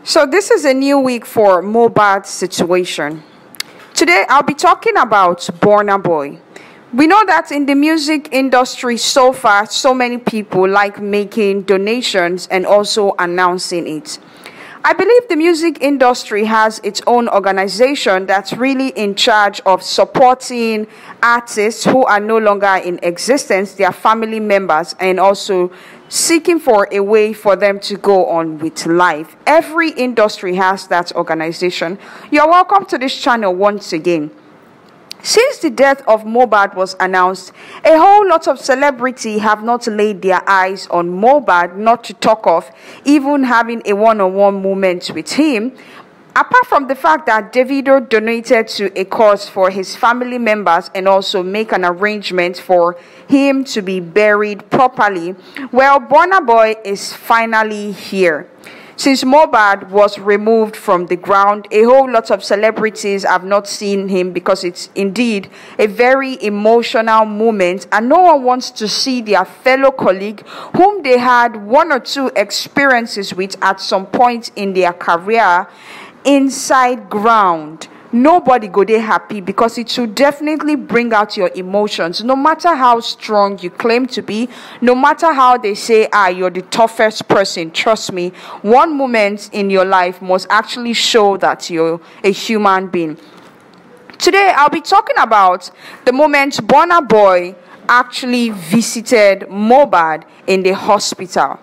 So this is a new week for Mohbad's situation. Today I'll be talking about Burna Boy. We know that in the music industry so far, so many people like making donations and also announcing it. I believe the music industry has its own organization that's really in charge of supporting artists who are no longer in existence, their family members, and also seeking for a way for them to go on with life. Every industry has that organization. You're welcome to this channel once again. Since the death of Mohbad was announced, a whole lot of celebrities have not laid their eyes on Mohbad, not to talk of even having a one-on-one moment with him. Apart from the fact that Davido donated to a cause for his family members and also make an arrangement for him to be buried properly, well, Burna Boy is finally here. Since Mohbad was removed from the ground, a whole lot of celebrities have not seen him because it's indeed a very emotional moment and no one wants to see their fellow colleague whom they had one or two experiences with at some point in their career inside ground. Nobody go there happy because it should definitely bring out your emotions. No matter how strong you claim to be, no matter how they say, you're the toughest person, trust me, one moment in your life must actually show that you're a human being. Today, I'll be talking about the moment Burna Boy actually visited Mohbad in the hospital.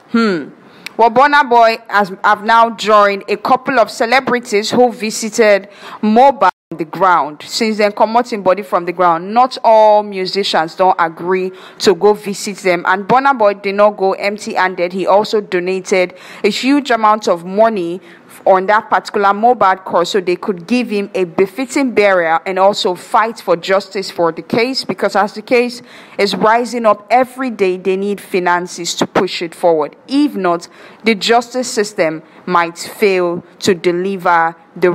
Well, Burna Boy have now joined a couple of celebrities who visited Mohbad on the ground. Since then, commoting body from the ground, not all musicians don't agree to go visit them. And Burna Boy did not go empty-handed. He also donated a huge amount of money on that particular Mohbad cause so they could give him a befitting burial and also fight for justice for the case, because as the case is rising up every day, they need finances to push it forward. If not, the justice system might fail to deliver the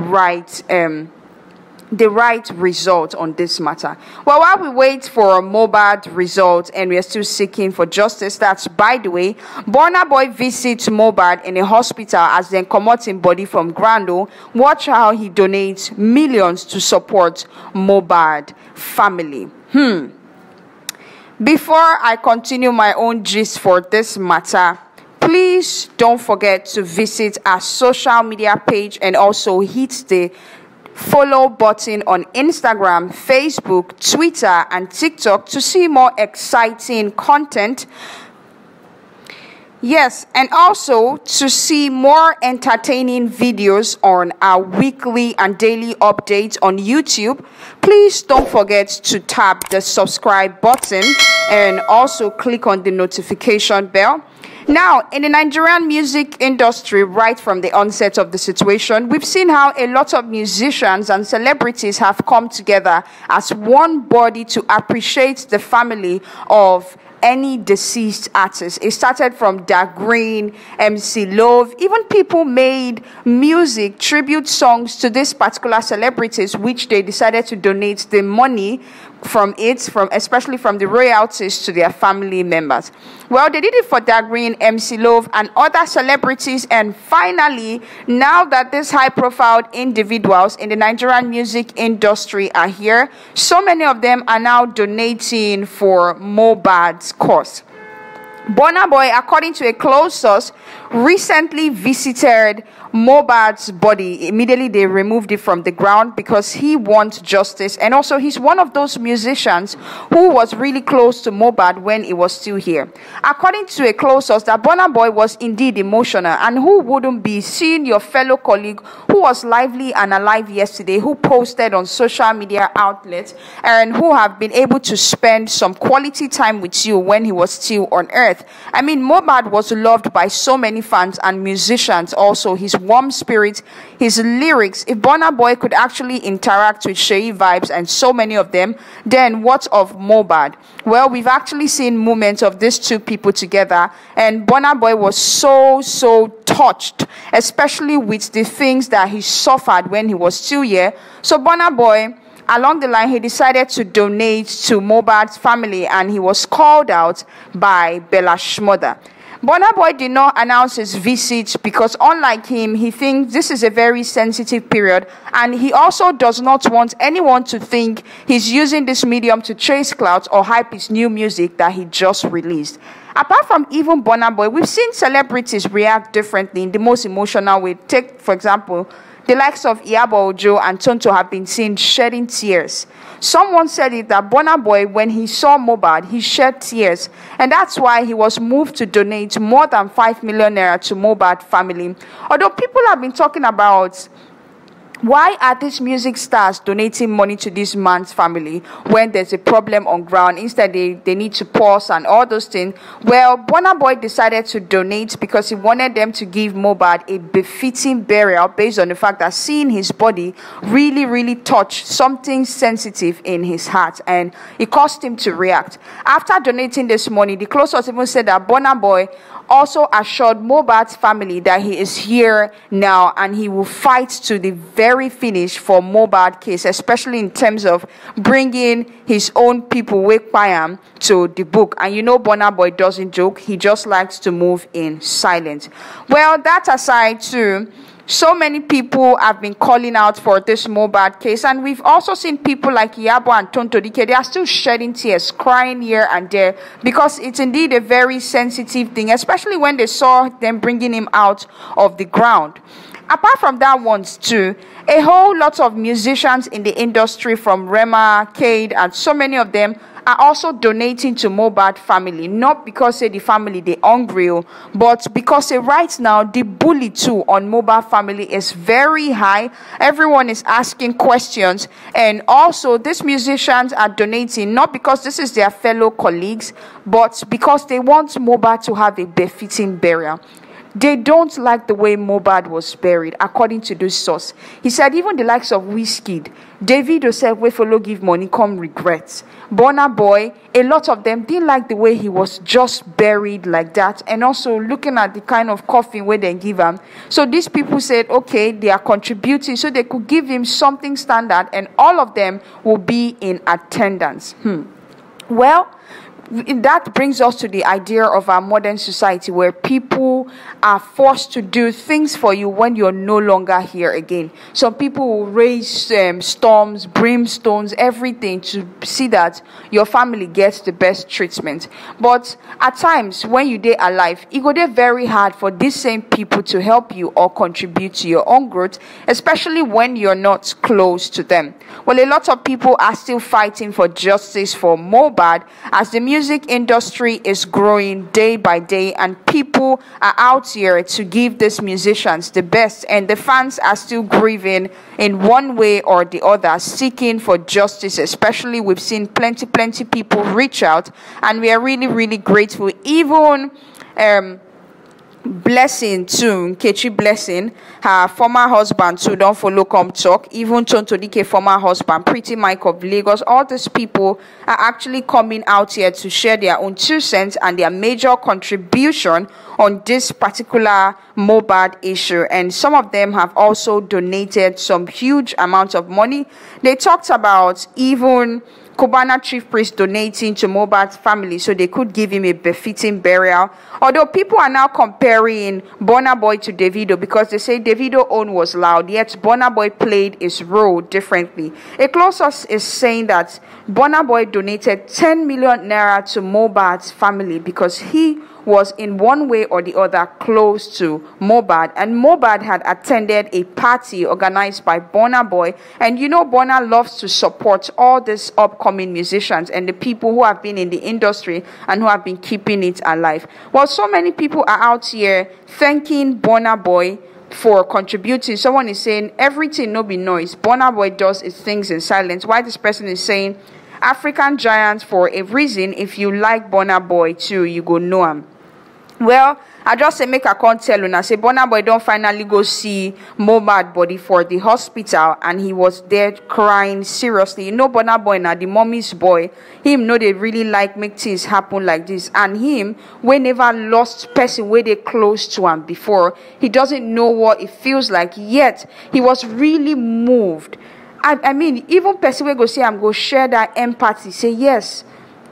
right result on this matter. Well, while we wait for a Mohbad result and we are still seeking for justice, that's, by the way, Burna Boy visits Mohbad in a hospital as then commoting body from Grando. Watch how he donates millions to support Mohbad family. Before I continue my own gist for this matter, please don't forget to visit our social media page and also hit the follow button on Instagram, Facebook, Twitter, and TikTok to see more exciting content. Yes, and also to see more entertaining videos on our weekly and daily updates on YouTube. Please don't forget to tap the subscribe button and also click on the notification bell. Now, in the Nigerian music industry, right from the onset of the situation, we've seen how a lot of musicians and celebrities have come together as one body to appreciate the family of any deceased artist. It started from Da Green, MC Love, even people made music, tribute songs to these particular celebrities, which they decided to donate the money especially from the royalties to their family members. Well, they did it for Da Green, MC Love, and other celebrities, and finally, now that these high-profile individuals in the Nigerian music industry are here, so many of them are now donating for Mohbad's cause. Burna Boy, according to a close source, recently visited Mohbad's body. Immediately they removed it from the ground because he wants justice, and also he's one of those musicians who was really close to Mohbad when he was still here. According to a close source, that Burna Boy was indeed emotional, and who wouldn't be seeing your fellow colleague who was lively and alive yesterday, who posted on social media outlets and who have been able to spend some quality time with you when he was still on earth. I mean, Mohbad was loved by so many fans and musicians, also his warm spirit, his lyrics. If Burna Boy could actually interact with Sheyi Vibes and so many of them, then what of Mohbad? Well, we've actually seen moments of these two people together, and Burna Boy was so touched, especially with the things that he suffered when he was still here. So Burna Boy, along the line, he decided to donate to Mohbad's family, and he was called out by Bella Shmurda. Burna Boy did not announce his visit because, unlike him, he thinks this is a very sensitive period, and he also does not want anyone to think he's using this medium to chase clout or hype his new music that he just released. Apart from even Burna Boy, we've seen celebrities react differently in the most emotional way. Take, for example, the likes of Iyabo Ojo and Tonto have been seen shedding tears. Someone said it that Burna Boy, when he saw Mohbad, he shed tears, and that's why he was moved to donate more than 5 million naira to Mohbad family. Although people have been talking about why are these music stars donating money to this man's family when there's a problem on ground? Instead, they need to pause and all those things. Well, Burna Boy decided to donate because he wanted them to give Mohbad a befitting burial based on the fact that seeing his body really touched something sensitive in his heart, and it caused him to react. After donating this money, the close ones even said that Burna Boy also assured Mohbad's family that he is here now and he will fight to the very finish for Mohbad case, especially in terms of bringing his own people Wekpayam to the book. And you know Burna Boy doesn't joke, he just likes to move in silence. Well, that aside too, so many people have been calling out for this Mohbad case, and we've also seen people like Iyabo and Tonto Dike. They are still shedding tears, crying here and there, because it's indeed a very sensitive thing, especially when they saw them bringing him out of the ground. Apart from that ones too, a whole lot of musicians in the industry, from Rema, Cade, and so many of them are also donating to Mohbad family, not because the family they hungry, but because right now the bully too on Mohbad family is very high. Everyone is asking questions, and also these musicians are donating not because this is their fellow colleagues, but because they want Mohbad to have a befitting burial. They don't like the way Mohbad was buried, according to this source. He said even the likes of Wizkid, Davido said, "We follow give money, come regrets." Burna Boy, a lot of them didn't like the way he was just buried like that, and also looking at the kind of coffin where they give him. So these people said, okay, they are contributing so they could give him something standard, and all of them will be in attendance. Well, that brings us to the idea of our modern society, where people are forced to do things for you when you're no longer here again. Some people will raise storms, brimstones, everything to see that your family gets the best treatment. But at times, when you dey alive, it go dey very hard for these same people to help you or contribute to your own growth, especially when you're not close to them. Well, a lot of people are still fighting for justice for Mohbad, as the music industry is growing day by day, and people are out here to give these musicians the best, and the fans are still grieving in one way or the other, seeking for justice. Especially we've seen plenty people reach out, and we are really grateful. Even Blessing too, Nkechi Blessing, her former husband too, don't follow come talk. Even Tonto Dike former husband, Pretty Mike of Lagos, all these people are actually coming out here to share their own 2 cents and their major contribution on this particular Mohbad issue. And some of them have also donated some huge amounts of money. They talked about even Cubana chief priest donating to Mohbad's family so they could give him a befitting burial. Although people are now comparing Burna Boy to Davido, because they say Davido's own was loud, yet Burna Boy played his role differently. A close source is saying that Burna Boy donated 10 million naira to Mohbad's family because he was in one way or the other close to Mohbad, and Mohbad had attended a party organized by Burna Boy. And you know Burna loves to support all these upcoming musicians and the people who have been in the industry and who have been keeping it alive. Well, so many people are out here thanking Burna Boy for contributing. Someone is saying everything no be noise, Burna Boy does his things in silence. Why this person is saying African giant for a reason. If you like Burna Boy too, you go know him. Well, I just say make a con tell you now. Say Burna Boy don't finally go see Mohbad body for the hospital, and he was there crying seriously. You know Burna Boy now, the mommy's boy. Him know they really like make things happen like this, and him we never lost person where they close to him before. He doesn't know what it feels like, yet he was really moved. I mean, even person will go say I'm go share that empathy. Say yes.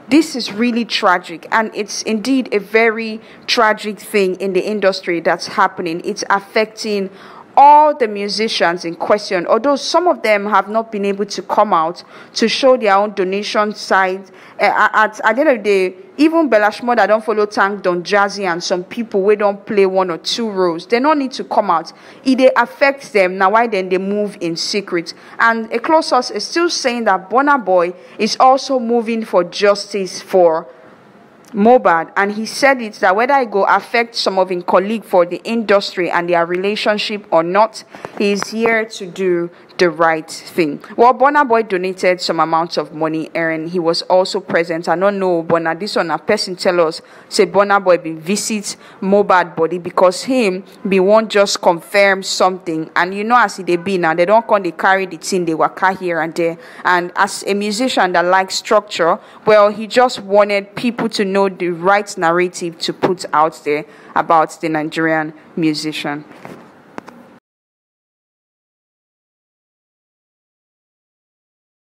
This is really tragic, and it's indeed a very tragic thing in the industry that's happening. It's affecting all the musicians in question, although some of them have not been able to come out to show their own donation side. At the end of the day, even Belashmo that don't follow Tank, Don Jazzy, and some people we don't play 1 or 2 roles, they don't need to come out. It affects them. Now why then they move in secret? And a close source is still saying that Burna Boy is also moving for justice for Mohbad, and he said it that whether it go affect some of his colleagues for the industry and their relationship or not, he is here to do the right thing. Well, Burna Boy donated some amount of money, and he was also present. I don't know, but now this one a person tell us say Burna Boy be visit Mohbad body because him be won't just confirm something, and you know as they be now, they don't come they carry the thing, they waka here and there. And as a musician that likes structure, well, he just wanted people to know the right narrative to put out there about the Nigerian musician.